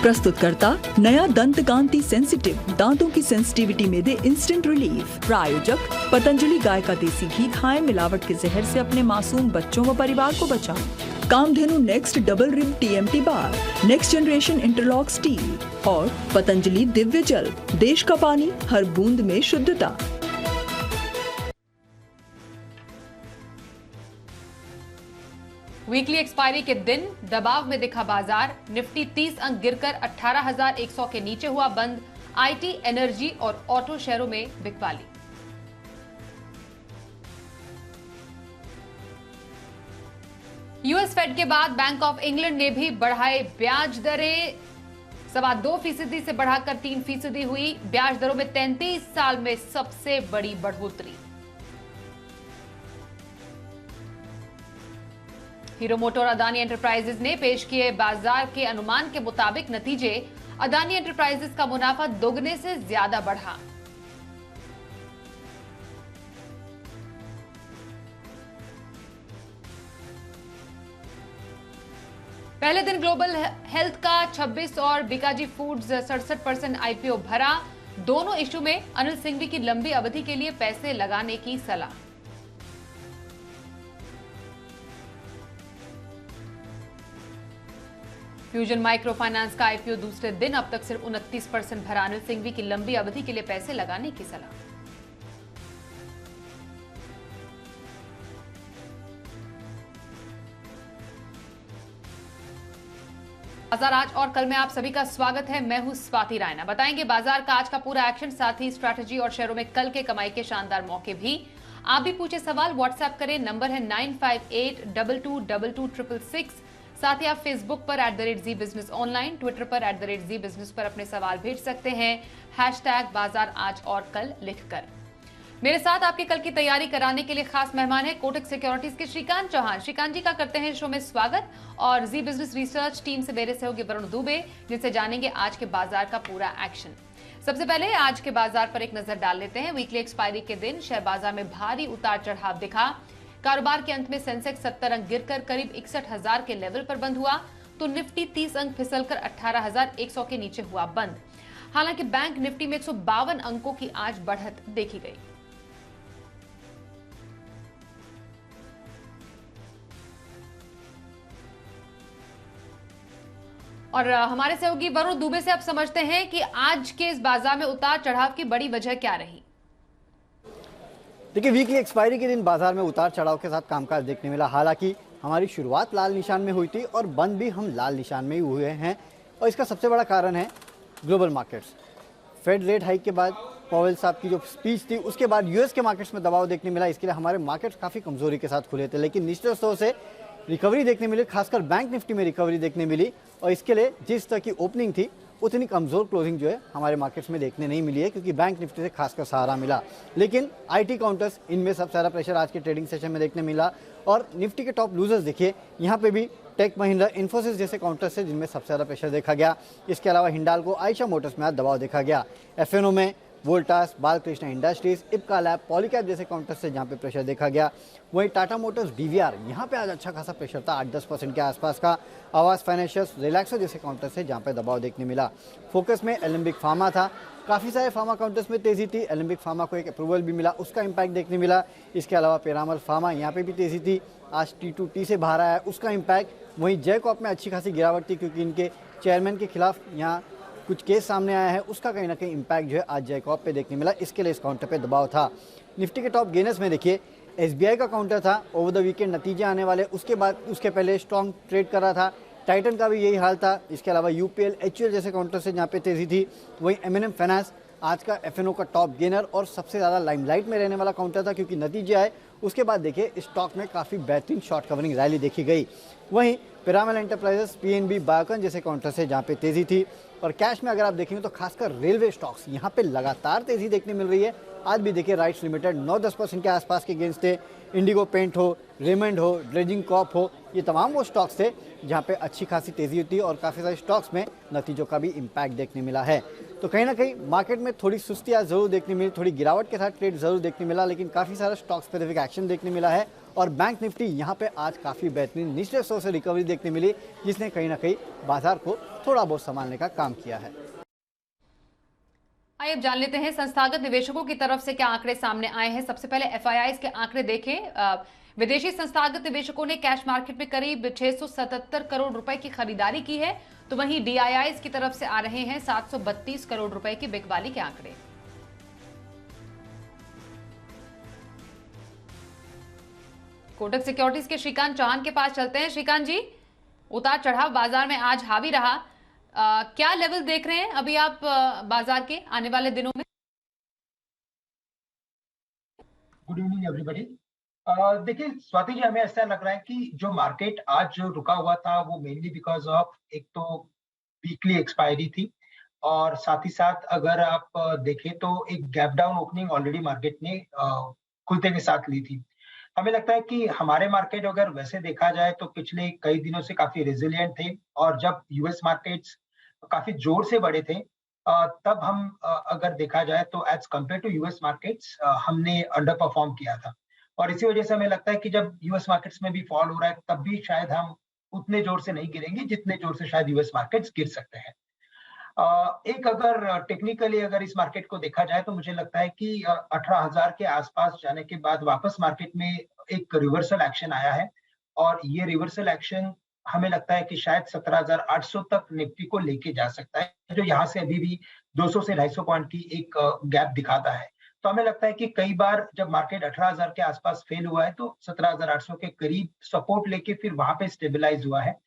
प्रस्तुतकर्ता नया दंत कांति सेंसिटिव, दांतों की सेंसिटिविटी में दे इंस्टेंट रिलीफ। प्रायोजक पतंजलि गाय का देसी घी खाएं मिलावट के जहर से अपने मासूम बच्चों व परिवार को बचाएं। Kamdhenu next double rim TMT bar, next generation interlock steel और पतंजलि दिव्य जल, देश का पानी हर बूंद में शुद्धता। वीकली एक्सपायरी के दिन दबाव में दिखा बाजार। निफ्टी 30 अंक गिरकर 18,100 के नीचे हुआ बंद। आईटी, एनर्जी और ऑटो शेयरों में बिकवाली। यूएस फेड के बाद बैंक ऑफ इंग्लैंड ने भी बढ़ाए ब्याज दरें। 2.25% से बढ़ाकर 3% हुई। ब्याज दरों में 33 साल में सबसे बड़ी बढ़ोतरी। हीरो मोटर और अदानी एंटरप्राइजेज ने पेश किए बाजार के अनुमान के मुताबिक नतीजे। अदानी एंटरप्राइजेज का मुनाफा दोगुने से ज्यादा बढ़ा। पहले दिन ग्लोबल हेल्थ का 26 और बीकाजी फूड्स 67% IPO भरा। दोनों इश्यू में अनिल सिंघवी की लंबी अवधि के लिए पैसे लगाने की सलाह। फ्यूजन माइक्रो फाइनेंस का IPO दूसरे दिन अब तक सिर्फ 29% भरा। अनिल सिंघवी की लंबी अवधि के लिए पैसे लगाने की सलाह। बाजार आज और कल में आप सभी का स्वागत है। मैं हूं स्वाति रायना। बताएंगे बाजार का आज का पूरा एक्शन, साथ ही स्ट्रैटेजी और शेयरों में कल के कमाई के शानदार मौके भी। आप भी पूछे सवाल, व्हाट्सएप करें, नंबर है 9582226666। साथ ही आप फेसबुक पर @ZEE बिजनेस ऑनलाइन, ट्विटर पर @ZEE बिजनेस पर अपने सवाल भेज सकते हैं #बाजार आज और कल लिखकर। मेरे साथ आपके कल की तैयारी कराने के लिए खास मेहमान है कोटक सिक्योरिटीज के श्रीकांत चौहान। श्रीकांत जी का करते हैं शो में स्वागत। और जी बिजनेस रिसर्च टीम से मेरे सहयोगी वरुण दुबे, जिनसे जानेंगे आज के बाजार का पूरा एक्शन। सबसे पहले आज के बाजार पर एक नजर डाल लेते हैं। वीकली एक्सपायरी के दिन शेयर बाजार में भारी उतार चढ़ाव दिखा। कारोबार के अंत में सेंसेक्स 70 अंक गिरकर करीब 61,000 के लेवल पर बंद हुआ, तो निफ्टी 30 अंक फिसलकर 18,100 के नीचे हुआ बंद। हालांकि बैंक निफ्टी में 152 अंकों की आज बढ़त देखी गई। और हमारे सहयोगी वरुण दुबे से अब समझते हैं कि आज के इस बाजार में उतार चढ़ाव की बड़ी वजह क्या रही। देखिए, वीकली एक्सपायरी के दिन बाजार में उतार चढ़ाव के साथ कामकाज देखने मिला। हालांकि हमारी शुरुआत लाल निशान में हुई थी और बंद भी हम लाल निशान में ही हुए हैं, और इसका सबसे बड़ा कारण है global markets. Fed rate hike के बाद पॉवेल साहब की जो स्पीच थी, उसके बाद यूएस के मार्केट्स में दबाव देखने मिला। इसके लिए हमारे मार्केट्स काफ़ी कमजोरी के साथ खुले थे, लेकिन निश्चित तौर से रिकवरी देखने मिली, खासकर बैंक निफ्टी में रिकवरी देखने मिली। और इसके लिए जिस तरह की ओपनिंग थी, उतनी कमज़ोर क्लोजिंग जो है हमारे मार्केट्स में देखने नहीं मिली है, क्योंकि बैंक निफ्टी से खासकर सहारा मिला। लेकिन आईटी काउंटर्स, इनमें सबसे ज़्यादा प्रेशर आज के ट्रेडिंग सेशन में देखने मिला। और निफ्टी के टॉप लूजर्स देखिए, यहाँ पे भी टेक महिंद्रा, इन्फोसिस जैसे काउंटर्स है जिनमें सबसे ज़्यादा प्रेशर देखा गया। इसके अलावा हिंडाल्को, आयशा मोटर्स में आज दबाव देखा गया। FNO में वोल्टास, बालकृष्ण इंडस्ट्रीज, इप्का लैब, पॉलीकैब जैसे काउंटर्स से जहाँ पे प्रेशर देखा गया। वहीं टाटा मोटर्स, DVR, यहाँ पे आज अच्छा खासा प्रेशर था, 8-10% के आसपास का। आवास फाइनेंशियल्स, रिलैक्सो जैसे काउंटर्स से जहाँ पे दबाव देखने मिला। फोकस में एलेंबिक फार्मा था। काफ़ी सारे फार्मा काउंटर्स में तेज़ी थी। एलेंबिक फार्मा को एक अप्रूवल भी मिला, उसका इम्पैक्ट देखने मिला। इसके अलावा पिरामल फार्मा, यहाँ पे भी तेज़ी थी। आज T2T से बाहर आया, उसका इम्पैक्ट। वहीं जयकॉप में अच्छी खासी गिरावट थी, क्योंकि इनके चेयरमैन के खिलाफ यहाँ कुछ केस सामने आया है, उसका कहीं ना कहीं इम्पैक्ट जो है आज जयकॉप पे देखने मिला। इसके लिए इस काउंटर पे दबाव था। निफ्टी के टॉप गेनर्स में देखिए, SBI का काउंटर था। ओवर द वीकेंड नतीजे आने वाले, उसके बाद उसके पहले स्ट्रॉन्ग ट्रेड कर रहा था। टाइटन का भी यही हाल था। इसके अलावा UPL, HUL जैसे काउंटर से जहाँ पे तेज़ी थी। वहीं M&M फाइनेंस आज का FNO का टॉप गेनर और सबसे ज़्यादा लाइमलाइट में रहने वाला काउंटर था, क्योंकि नतीजे आए उसके बाद देखिए स्टॉक में काफ़ी बेहतरीन शॉर्ट कवरिंग रैली देखी गई। वहीं पिरामल एंटरप्राइजेस, PNB, बायोकॉन जैसे काउंटर से जहाँ पे तेज़ी थी। और कैश में अगर आप देखेंगे तो खासकर रेलवे स्टॉक्स, यहाँ पे लगातार तेज़ी देखने मिल रही है। आज भी देखिए राइट्स लिमिटेड 9-10% के आसपास के गेंस थे। इंडिगो पेंट हो, रेमंड हो, ड्रेजिंग कॉप हो, ये तमाम वो स्टॉक्स थे जहाँ पे अच्छी खासी तेज़ी होती है, और काफ़ी सारे स्टॉक्स में नतीजों का भी इम्पैक्ट देखने मिला है। तो कहीं ना कहीं मार्केट में थोड़ी सुस्ती आज ज़रूर देखने मिली, थोड़ी गिरावट के साथ ट्रेड ज़रूर देखने मिला, लेकिन काफ़ी सारा स्टॉक स्पेसिफिक एक्शन देखने मिला है और बैंक निफ्टी यहाँ पे आज काफ़ी बेहतरीन निचले स्तर से रिकवरी देखने मिली, जिसने कहीं ना कहीं बाजार को थोड़ा बहुत संभालने का काम किया है। आइए अब जान लेते हैं संस्थागत निवेशकों की तरफ से क्या आंकड़े सामने आए हैं। सबसे पहले एफआईआईज के आंकड़े देखें। विदेशी संस्थागत निवेशकों ने कैश मार्केट में करीब 677 करोड़ रुपए की खरीदारी की है, तो वहीं डीआईआईज की तरफ से आ रहे हैं 732 करोड़ रुपए की बिकवाली के आंकड़े। कोटक सिक्योरिटीज के श्रीकांत चौहान के पास चलते हैं। श्रीकांत जी, उतार चढ़ाव बाजार में आज हावी रहा, क्या लेवल देख रहे हैं अभी आप बाजार के आने वाले दिनों में? Good evening everybody. देखिए स्वाति जी, हमें ऐसा लग रहा है कि जो मार्केट आज जो रुका हुआ था वो मेनली बिकॉज ऑफ एक तो वीकली एक्सपायरी थी और साथ ही साथ अगर आप देखें तो एक gap down opening already market ने खुलते के साथ ली थी। हमें लगता है कि हमारे मार्केट अगर वैसे देखा जाए तो पिछले कई दिनों से काफी रेजिलिएंट थे और जब यूएस मार्केट्स काफी जोर से बढ़े थे तब हम अगर देखा जाए तो as compare to US markets हमने अंडर परफॉर्म किया था और इसी वजह से हमें लगता है कि जब यूएस मार्केट्स में भी फॉल हो रहा है तब भी शायद हम उतने जोर से नहीं गिरेंगे जितने जोर से शायद यूएस मार्केट्स गिर सकते हैं। एक अगर टेक्निकली अगर इस मार्केट को देखा जाए तो मुझे लगता है कि 18,000 के आसपास जाने के बाद वापस मार्केट में एक रिवर्सल एक्शन आया है और ये रिवर्सल एक्शन हमें लगता है कि शायद 17,800 तक निफ्टी को लेके जा सकता है, जो यहाँ से अभी भी 200 से 250 पॉइंट की एक गैप दिखाता है। तो हमें लगता है कि कई बार जब मार्केट 18,000 के आसपास फेल हुआ है तो 17,800 के करीब सपोर्ट लेके फिर वहां पे स्टेबलाइज हुआ है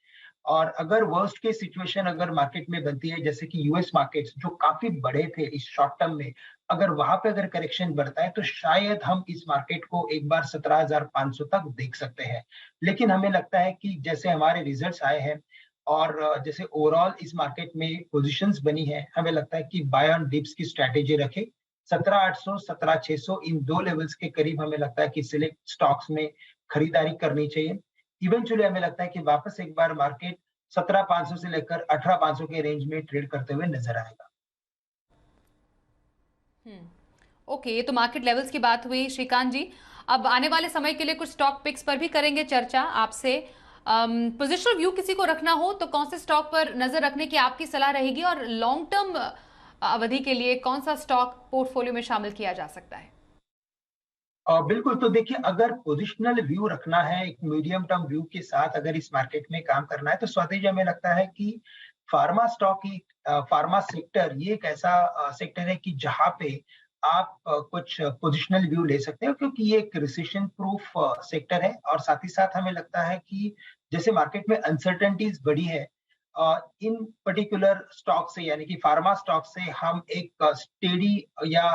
और अगर वर्स्ट के सिचुएशन अगर मार्केट में बनती है जैसे कि यूएस मार्केट्स जो काफी बड़े थे इस शॉर्ट टर्म में, अगर वहां पे अगर करेक्शन बढ़ता है तो शायद हम इस मार्केट को एक बार 17,500 तक देख सकते हैं। लेकिन हमें लगता है कि जैसे हमारे रिजल्ट्स आए हैं और जैसे ओवरऑल इस मार्केट में पोजीशंस बनी है, हमें लगता है कि बाय ऑन डिप्स की स्ट्रेटेजी रखे। 17,800 17,600 इन दो लेवल्स के करीब हमें लगता है कि सिलेक्ट स्टॉक्स में खरीदारी करनी चाहिए। इवेंचुअली हमें लगता है कि वापस एक बार मार्केट 17,500 से लेकर 18,500 के रेंज में ट्रेड करते हुए नजर आएगा। ओके, ये तो मार्केट लेवल्स की बात हुई श्रीकांत जी। अब आने वाले समय के लिए कुछ स्टॉक पिक्स पर भी करेंगे चर्चा आपसे। पोजिशनल व्यू किसी को रखना हो तो कौन से स्टॉक पर नजर रखने की आपकी सलाह रहेगी और लॉन्ग टर्म अवधि के लिए कौन सा स्टॉक पोर्टफोलियो में शामिल किया जा सकता है? बिल्कुल, तो देखिए अगर पोजिशनल व्यू रखना है एक मीडियम टर्म व्यू के साथ अगर इस मार्केट में काम करना है तो स्वाति जी हमें लगता है कि फार्मा स्टॉक की फार्मा सेक्टर ये एक ऐसा सेक्टर है कि जहां पे आप कुछ पोजिशनल व्यू ले सकते हो क्योंकि ये एक रिसेशन प्रूफ सेक्टर है और साथ ही साथ हमें लगता है कि जैसे मार्केट में अनसर्टेनिटीज बढ़ी है इन पर्टिकुलर स्टॉक से यानी कि फार्मा स्टॉक से हम एक स्टेडी या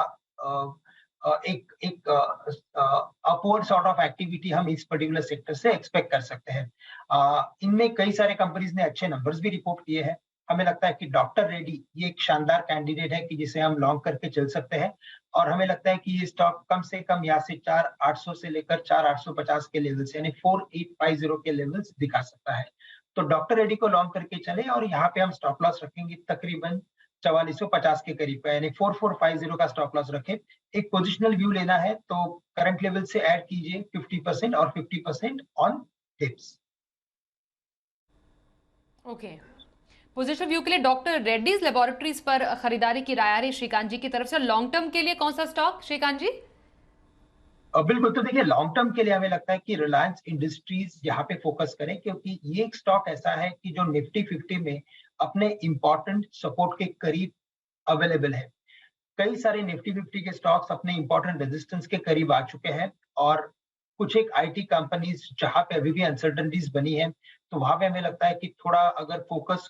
एक अपवर्ड सॉर्ट ऑफ एक्टिविटी हम इस पर्टिकुलर सेक्टर से एक्सपेक्ट कर सकते हैं। इनमें कई सारे कंपनीज ने अच्छे नंबर्स भी रिपोर्ट किए हैं। हमें लगता है कि डॉक्टर रेड्डी ये एक शानदार कैंडिडेट है कि जिसे हम लॉन्ग करके चल सकते हैं और हमें लगता है कि ये स्टॉक कम से कम यहाँ से 4,800 से लेकर 4,850 के लेवल्स यानी 4,850 के लेवल्स दिखा सकता है। तो डॉक्टर रेड्डी को लॉन्ग करके चले और यहाँ पे हम स्टॉप लॉस रखेंगे तकरीबन 4450 के करीब का यानी 4,450 का स्टॉप लॉस रखें। एक पोजिशनल व्यू लेना है तो करंट लेवल से ऐड कीजिए 50% और 50% on tips. Okay, positional view के लिए डॉक्टर रेड्डीज लेबोरेटरीज पर खरीदारी की राय आ रही श्रीकांत जी की तरफ से। लॉन्ग टर्म के लिए कौन सा स्टॉक श्रीकांत जी? बिल्कुल, तो देखिए लॉन्ग टर्म के लिए हमें लगता है कि रिलायंस इंडस्ट्रीज यहाँ पे फोकस करें क्योंकि ये एक स्टॉक ऐसा है कि जो निफ्टी 50 में अपने इंपॉर्टेंट सपोर्ट के करीब अवेलेबल है। कई सारे निफ्टी 50 के स्टॉक्स अपने इंपॉर्टेंट रेजिस्टेंस के करीब आ चुके हैं और कुछ एक आईटी कंपनीज जहां पे अभी भी अनसर्टेनिटीज बनी है तो वहां पे हमें लगता है कि थोड़ा अगर फोकस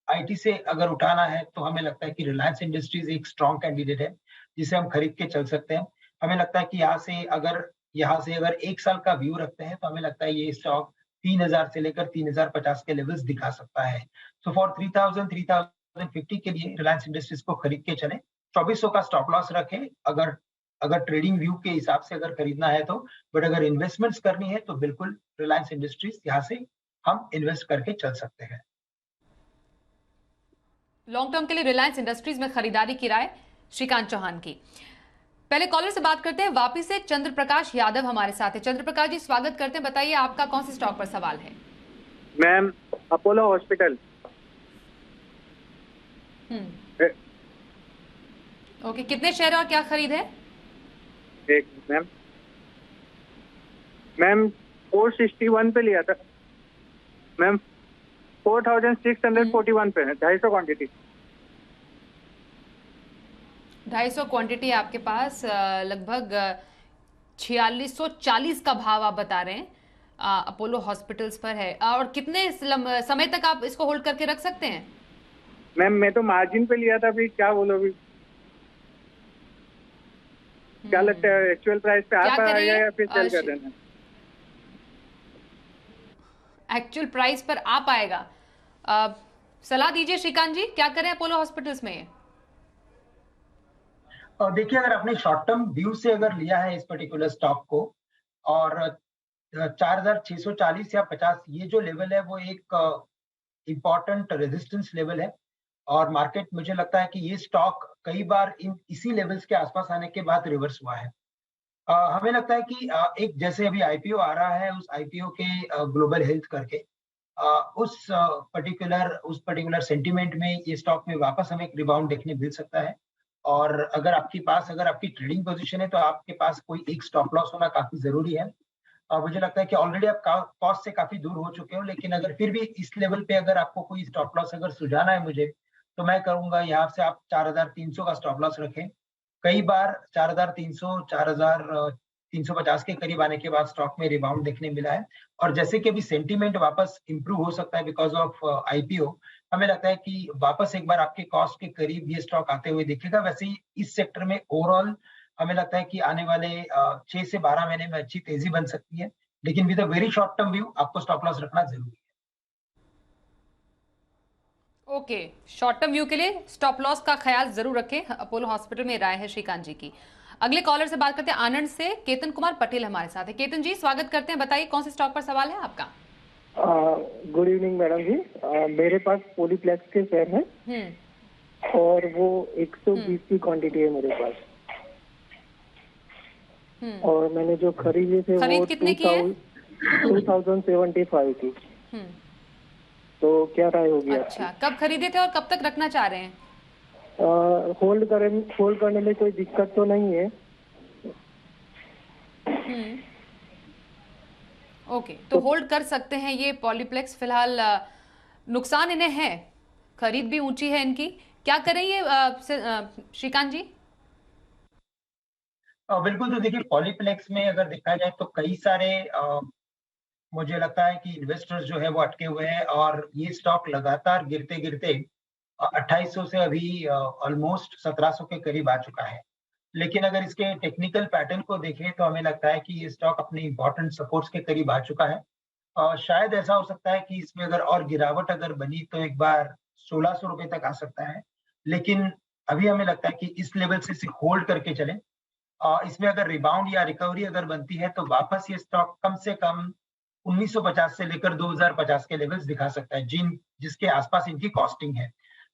आईटी से अगर उठाना है तो हमें लगता है कि रिलायंस इंडस्ट्रीज एक स्ट्रॉन्ग कैंडिडेट है जिसे हम खरीद के चल सकते हैं। हमें लगता है कि यहाँ से अगर एक साल का व्यू रखते हैं तो हमें लगता है ये स्टॉक 3,000 से लेकर 3,050 के लेवल्स दिखा सकता है। सो फॉर 3,050 के लिए रिलायंस इंडस्ट्रीज को खरीद के चले। 2,400 का स्टॉप लॉस रखें अगर ट्रेडिंग व्यू के हिसाब से अगर खरीदना है तो, बट अगर इन्वेस्टमेंट्स करनी है तो बिल्कुल रिलायंस इंडस्ट्रीज यहाँ से हम इन्वेस्ट करके चल सकते हैं। लॉन्ग टर्म के लिए रिलायंस इंडस्ट्रीज में खरीदारी की राय श्रीकांत चौहान की। पहले कॉलर से बात करते हैं, वापिस से चंद्र प्रकाश यादव हमारे साथ है। चंद्र प्रकाश जी स्वागत करते हैं, बताइए आपका कौन से स्टॉक पर सवाल है? Ma'am Apollo hospital. ओके, कितने शेयर और क्या खरीद है? एक मैम 461 पे लिया था मैम, 4641 पे है, 250 क्वांटिटी। 250 क्वांटिटी आपके पास, लगभग 4640 का भाव आप बता रहे हैं अपोलो हॉस्पिटल्स पर है। और कितने समय तक आप इसको होल्ड करके रख सकते हैं? मैम मैं तो मार्जिन पे लिया था, अभी क्या बोलो, अभी क्या लगता है एक्चुअल प्राइस पे आ पाएगा या फिर सेल कर देना? एक्चुअल प्राइस पर आ पाएगा, सलाह दीजिए श्रीकांत जी, क्या करें अपोलो हॉस्पिटल्स में? देखिए, अगर आपने शॉर्ट टर्म व्यू से अगर लिया है इस पर्टिकुलर स्टॉक को, और 4640 या 50 ये जो लेवल है वो एक इम्पॉर्टेंट रेजिस्टेंस लेवल है। और मार्केट, मुझे लगता है कि ये स्टॉक कई बार इसी लेवल्स के आसपास आने के बाद रिवर्स हुआ है। हमें लगता है कि एक जैसे अभी आईपीओ आ रहा है, उस आईपीओ के ग्लोबल हेल्थ करके उस पर्टिकुलर सेंटीमेंट में ये स्टॉक में वापस हमें एक रिबाउंड देखने मिल सकता है। और अगर आपकी ट्रेडिंग पोजीशन है तो आपके पास कोई एक स्टॉप लॉस होना काफी जरूरी है। मुझे लगता है कि ऑलरेडी आप कॉस्ट से काफी दूर हो चुके हो, लेकिन अगर फिर भी इस लेवल पे अगर आपको कोई स्टॉप लॉस अगर सुझाना है मुझे, तो मैं कहूंगा यहाँ से आप 4300 का स्टॉप लॉस रखें। कई बार 4300 4350 के करीब आने के बाद स्टॉक में रिबाउंड देखने मिला है। और जैसे कि अभी सेंटीमेंट वापस इंप्रूव हो सकता है बिकॉज ऑफ आईपीओ, हमें लगता है कि वापस एक बार आपके कॉस्ट के करीब ये स्टॉक आते हुए दिखेगा। वैसे ही इस सेक्टर में ओवरऑल हमें लगता है कि आने वाले 6 से 12 महीने में अच्छी तेजी बन सकती है, लेकिन with a very short term view आपको स्टॉप लॉस रखना जरूरी है। ओके, शॉर्ट टर्म व्यू के लिए स्टॉप लॉस का ख्याल जरूर रखें, अपोलो हॉस्पिटल में राय है श्रीकांत जी की। अगले कॉलर से बात करते हैं, आनंद से केतन कुमार पटेल हमारे साथ है। केतन जी स्वागत करते हैं, बताइए कौन से स्टॉक पर सवाल है आपका? गुड इवनिंग मैडम जी, मेरे पास पॉलीप्लेक्स के शेयर हैं और वो 120 की क्वांटिटी है मेरे पास। और मैंने जो खरीदे थे वो कितने की है? 2075 की। तो क्या राय होगी? अच्छा, कब खरीदे थे और कब तक रखना चाह रहे हैं? होल्ड करने में कोई दिक्कत तो नहीं है? ओके, तो होल्ड कर सकते हैं ये पॉलीप्लेक्स। फिलहाल नुकसान इन्हें है, खरीद भी ऊंची है इनकी, क्या करें ये श्रीकांत जी? बिल्कुल, तो देखिए पॉलीप्लेक्स में अगर देखा जाए तो कई सारे मुझे लगता है कि इन्वेस्टर्स जो है वो अटके हुए हैं, और ये स्टॉक लगातार गिरते गिरते 2800 से अभी ऑलमोस्ट 1700 के करीब आ चुका है। लेकिन अगर इसके टेक्निकल पैटर्न को देखें तो हमें लगता है कि ये स्टॉक अपने इंपॉर्टेंट सपोर्ट्स के करीब आ चुका है। शायद ऐसा हो सकता है कि इसमें अगर और गिरावट अगर बनी तो एक बार 1600 रुपए तक आ सकता है, लेकिन अभी हमें लगता है कि इस लेवल से इसे होल्ड करके चलें। इसमें अगर रिबाउंड या रिकवरी अगर बनती है तो वापस ये स्टॉक कम से कम 1950 से लेकर 2050 के लेवल्स दिखा सकता है, जिसके आसपास इनकी कॉस्टिंग है।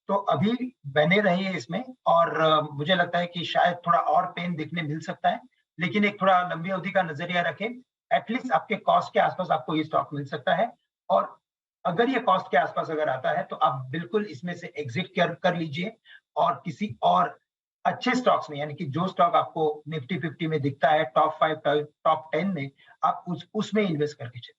तो अभी बने रहिए इसमें, और मुझे लगता है कि शायद थोड़ा और पेन दिखने मिल सकता है, लेकिन एक थोड़ा लंबी अवधि का नजरिया रखें। एटलीस्ट आपके कॉस्ट के आसपास आपको ये स्टॉक मिल सकता है, और अगर ये कॉस्ट के आसपास अगर आता है तो आप बिल्कुल इसमें से एग्जिट कर लीजिए, और किसी और अच्छे स्टॉक्स में, यानी कि जो स्टॉक आपको निफ्टी 50 में दिखता है, टॉप 5 टॉप 10 में, आप उसमें इन्वेस्ट करके चलिए।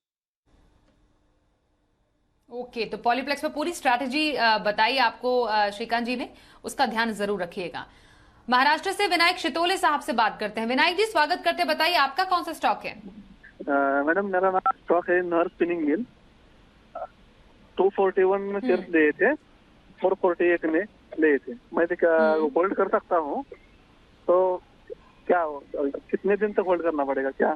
ओके, तो पॉलीप्लेक्स पर पूरी स्ट्रैटेजी बताई आपको श्रीकांत जी ने, उसका ध्यान जरूर रखिएगा। महाराष्ट्र से विनायक शितोले साहब से बात करते हैं। विनायक जी स्वागत करते हैं, बताइए आपका कौन सा स्टॉक है? मैडम मेरा नाम स्टॉक है नर स्पिनिंग मिल। 241 में शेयर लिए थे, 448 में लिए थे। मैं होल्ड कर सकता हूँ, तो क्या कितने दिन तक होल्ड करना पड़ेगा क्या?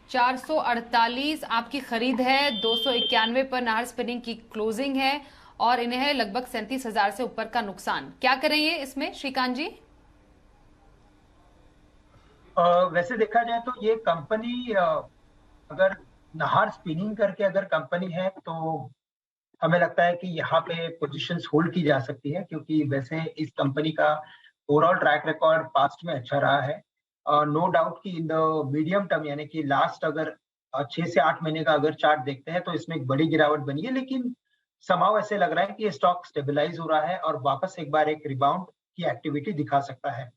448 आपकी खरीद है, 291 पर नाहर स्पिनिंग की क्लोजिंग है, और इन्हें है लगभग 37,000 से ऊपर का नुकसान। क्या करेंगे इसमें श्रीकांत जी? वैसे देखा जाए तो ये कंपनी अगर नाहर स्पिनिंग करके अगर कंपनी है तो हमें लगता है कि यहाँ पे पोजीशंस होल्ड की जा सकती है, क्योंकि वैसे इस कंपनी का ओवरऑल ट्रैक रिकॉर्ड पास्ट में अच्छा रहा है। नो डाउट कि इन द मीडियम टर्म, यानी कि लास्ट अगर 6 से 8 महीने का अगर चार्ट देखते हैं तो इसमें एक बड़ी गिरावट बनी है, लेकिन समाव ऐसे लग रहा है कि ये स्टॉक स्टेबलाइज हो रहा है और वापस एक बार एक रिबाउंड की एक्टिविटी दिखा सकता है।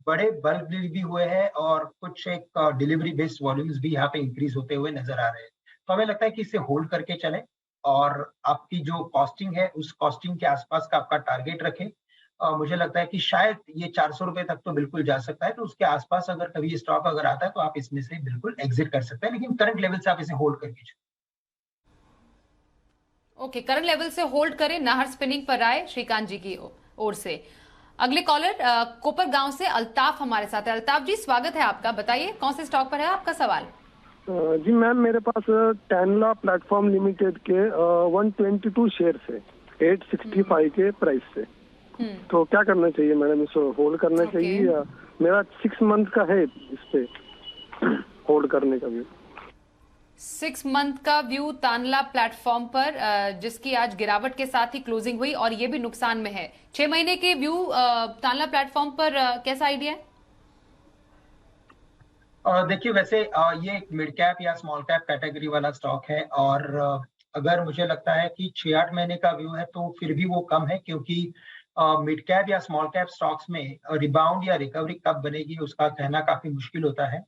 बड़े बल्क डील भी हुए हैं और कुछ एक डिलीवरी बेस्ड वॉल्यूम्स भी यहाँ पे इंक्रीज होते हुए नजर आ रहे हैं। तो हमें लगता है कि इसे होल्ड करके चलें और आपकी जो कॉस्टिंग है उस कॉस्टिंग के आसपास का आपका टारगेट रखें। मुझे लगता है कि शायद ये 400 रुपए तक तो बिल्कुल जा सकता है, तो उसके आसपास अगर कभी ये स्टॉक अगर आता है तो आप इसमें से बिल्कुल एग्जिट कर सकते हैं, लेकिन करंट लेवल से आप इसे होल्ड करके चलें। ओके, करंट लेवल से होल्ड करें, नाहर स्पिनिंग पर राय श्रीकांत जी की ओर से। अगले कॉलर कोपर गांव से अल्ताफ हमारे साथ है। अल्ताफ जी, स्वागत है आपका, बताइए कौन से स्टॉक पर है आपका सवाल? जी मैम, मेरे पास टैनला प्लेटफॉर्म लिमिटेड के 122 शेयर है 865 के प्राइस से। तो क्या करना चाहिए मैडम, इसको होल्ड करना चाहिए या मेरा 6 मंथ का है इस पे होल्ड करने का व्यू? 6 मंथ का व्यू तानला प्लेटफॉर्म पर, जिसकी आज गिरावट के साथ ही क्लोजिंग हुई और ये भी नुकसान में है। 6 महीने के व्यू तानला प्लेटफॉर्म पर कैसा आइडिया है? देखिए, वैसे ये एक मिड कैप या स्मॉल कैप कैटेगरी वाला स्टॉक है और अगर मुझे लगता है कि 6-8 महीने का व्यू है तो फिर भी वो कम है, क्योंकि मिड कैप या स्मॉल कैप स्टॉक्स में रिबाउंड या रिकवरी कब बनेगी उसका कहना काफी मुश्किल होता है।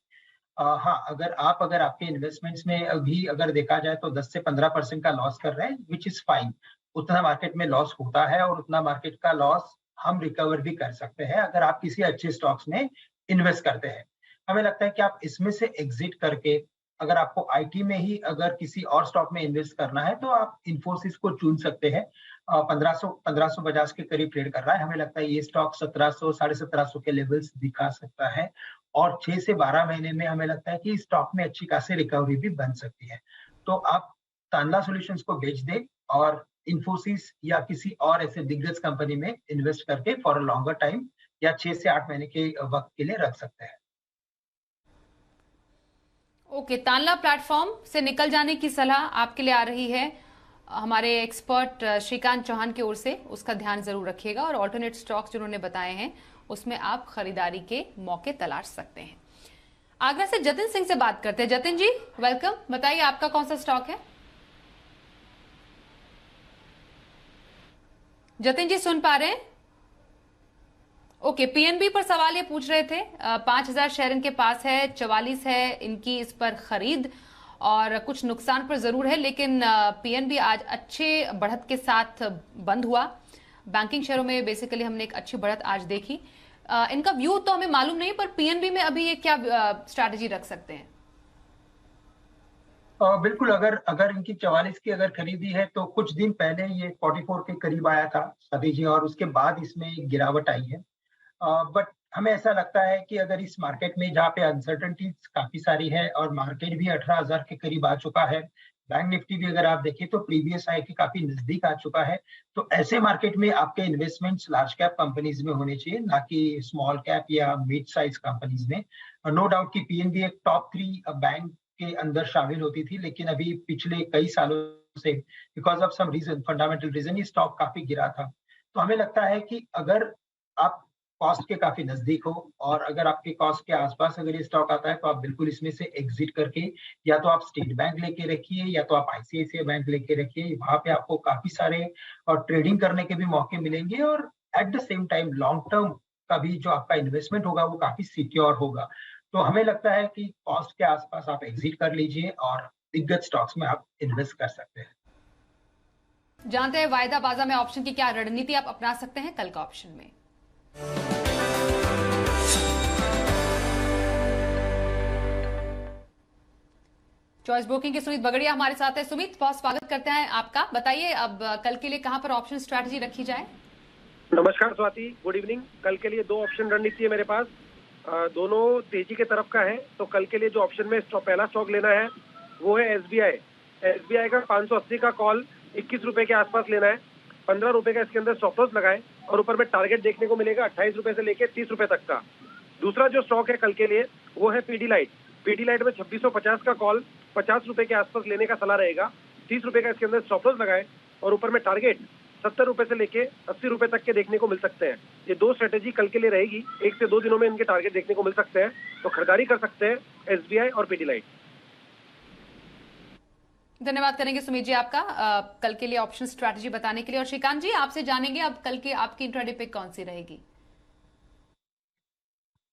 हाँ, अगर आपके इन्वेस्टमेंट्स में अभी अगर देखा जाए तो 10 से 15% का लॉस कर रहे हैं, विच इज फाइन। उतना मार्केट में लॉस होता है और उतना मार्केट का लॉस हम रिकवर भी कर सकते हैं अगर आप किसी अच्छे स्टॉक्स में इन्वेस्ट करते हैं। हमें लगता है कि आप इसमें से एग्जिट करके अगर आपको आईटी में ही अगर किसी और स्टॉक में इन्वेस्ट करना है तो आप इन्फोसिस को चुन सकते हैं। 1550 के करीब ट्रेड कर रहा है। हमें लगता है ये स्टॉक 1700 1750 के लेवल्स दिखा सकता है और 6 से 12 महीने में हमें लगता है कि स्टॉक में अच्छी खासी रिकवरी भी बन सकती है। तो आप तानला सॉल्यूशंस को बेच दें और इन्फोसिस या किसी और ऐसे दिग्गज कंपनी में इन्वेस्ट करके फॉर अ लॉन्गर टाइम या 6 से 8 महीने के वक्त के लिए रख सकते हैं। ओके, तानला प्लेटफॉर्म से निकल जाने की सलाह आपके लिए आ रही है हमारे एक्सपर्ट श्रीकांत चौहान की ओर से, उसका ध्यान जरूर रखिएगा। और ऑल्टरनेट स्टॉक्स जिन्होंने बताए हैं उसमें आप खरीदारी के मौके तलाश सकते हैं। आगरा से जतिन सिंह से बात करते हैं। जतिन जी, वेलकम, बताइए आपका कौन सा स्टॉक है? जतिन जी सुन पा रहे हैं? ओके, पीएनबी पर सवाल ये पूछ रहे थे। 5000 शेयर इनके पास है, 44 है इनकी इस पर खरीद और कुछ नुकसान पर जरूर है, लेकिन पीएनबी आज अच्छे बढ़त के साथ बंद हुआ। बैंकिंग शेयरों में बेसिकली हमने एक अच्छी बढ़त आज देखी। इनका व्यू तो हमें मालूम नहीं, पर पीएनबी में अभी ये क्या स्ट्रैटेजी रख सकते हैं? बिल्कुल, अगर इनकी 44 की अगर खरीदी है तो कुछ दिन पहले ये 44 के करीब आया था स्वाति जी, और उसके बाद इसमें गिरावट आई है। बट हमें ऐसा लगता है कि अगर इस मार्केट में जहाँ पे अनसर्टेनिटीज काफी सारी है और मार्केट भी 18,000 के करीब आ चुका है, बैंक निफ्टी भी अगर आप देखें तो प्रीवियस हाई के काफी नजदीक आ चुका है, तो ऐसे मार्केट में आपके इन्वेस्टमेंट्स लार्ज कैप कंपनीज में होने चाहिए, ना कि स्मॉल कैप या मिड साइज कंपनीज में। नो डाउट कि पीएनबी एक टॉप 3 बैंक के अंदर शामिल होती थी, लेकिन अभी पिछले कई सालों से because of some reason, fundamental reason, ये स्टॉक काफी गिरा था। तो हमें लगता है कि अगर आप कॉस्ट के काफी नजदीक हो और अगर आपके कॉस्ट के आसपास अगर ये स्टॉक आता है तो आप बिल्कुल इसमें से एग्जिट करके या तो आप स्टेट बैंक लेके रखिए या तो आप आईसीआईसीआई बैंक लेके रखिए। वहां पे आपको काफी सारे और ट्रेडिंग करने के भी मौके मिलेंगे और at the same time long term का भी जो आपका इन्वेस्टमेंट होगा वो काफी सिक्योर होगा। तो हमें लगता है कि कॉस्ट के आसपास आप एग्जिट कर लीजिए और दिग्गज स्टॉक्स में आप इन्वेस्ट कर सकते हैं। जानते हैं वायदा बाजा में ऑप्शन की क्या रणनीति आप अपना सकते हैं कल का ऑप्शन में। चॉइस ब्रोकिंग के सुमित बगड़िया हमारे साथ है। सुमित, बहुत स्वागत करते हैं आपका, बताइए अब कल के लिए कहां पर ऑप्शन स्ट्रैटेजी रखी जाए? नमस्कार स्वाति, गुड इवनिंग। कल के लिए 2 ऑप्शन रणनीति है मेरे पास, दोनों तेजी के तरफ का है। तो कल के लिए जो ऑप्शन में पहला स्टॉक लेना है वो है एसबीआई का 580 का कॉल 21 रुपए के आसपास लेना है। 15 रुपए का इसके अंदर स्टॉप लॉस लगाए और ऊपर में टारगेट देखने को मिलेगा 28 रुपए से लेके 30 रुपए तक का। दूसरा जो स्टॉक है कल के लिए वो है पीडीलाइट में 2650 का कॉल 50 रुपए के आसपास लेने का सलाह रहेगा। 30 रुपए का इसके अंदर स्टॉप लॉस लगाए और ऊपर में टारगेट 70 रुपए से लेके 80 रुपए तक के देखने को मिल सकते हैं। ये दो स्ट्रेटेजी कल के लिए रहेगी, 1 से 2 दिनों में इनके टारगेट देखने को मिल सकते हैं, तो खरीदारी कर सकते हैं SBI और पीडीलाइट। धन्यवाद करेंगे सुमित जी आपका कल के लिए ऑप्शन स्ट्रैटेजी बताने के लिए। और श्रीकांत जी आपसे जानेंगे अब कल की आपकी इंट्राडे पिक कौन सी रहेगी?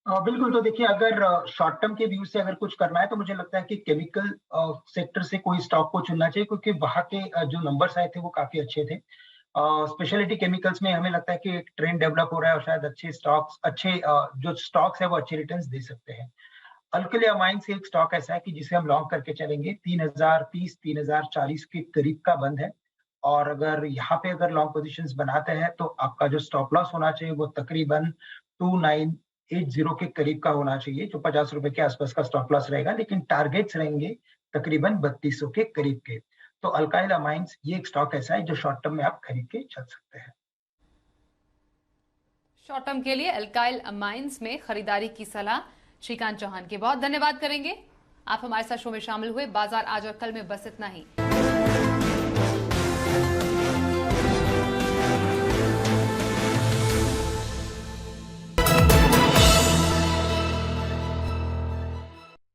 बिल्कुल, तो देखिए अगर शॉर्ट टर्म के व्यू से अगर कुछ करना है तो मुझे लगता है कि केमिकल सेक्टर से कोई स्टॉक को चुनना चाहिए, क्योंकि वहां के जो नंबर्स आए थे वो काफी अच्छे थे। स्पेशलिटी केमिकल्स में हमें लगता है कि एक ट्रेंड डेवलप हो रहा है और शायद जो स्टॉक्स है वो अच्छे रिटर्न्स दे सकते हैं। अल्कली अमाइंस एक स्टॉक ऐसा है कि जिसे हम लॉन्ग करके चलेंगे, 3030 3040 के करीब का बंद है, और अगर यहाँ पे अगर लॉन्ग पोजीशंस बनाते हैं तो आपका जो स्टॉप लॉस होना चाहिए वो तकरीबन 2980 के करीब का होना चाहिए, जो 50 रुपए के आसपास का स्टॉप लॉस रहेगा, लेकिन टारगेट्स रहेंगे तकरीबन 3200 के करीब के। तो अल्काइल अमाइंस ये एक स्टॉक ऐसा है जो शॉर्ट टर्म में आप खरीद के चल सकते हैं। शॉर्ट टर्म के लिए अल्काइल अमाइंस में खरीदारी की सलाह श्रीकांत चौहान की। बहुत धन्यवाद करेंगे आप हमारे साथ शो में शामिल हुए। बाजार आज और कल में बस इतना ही।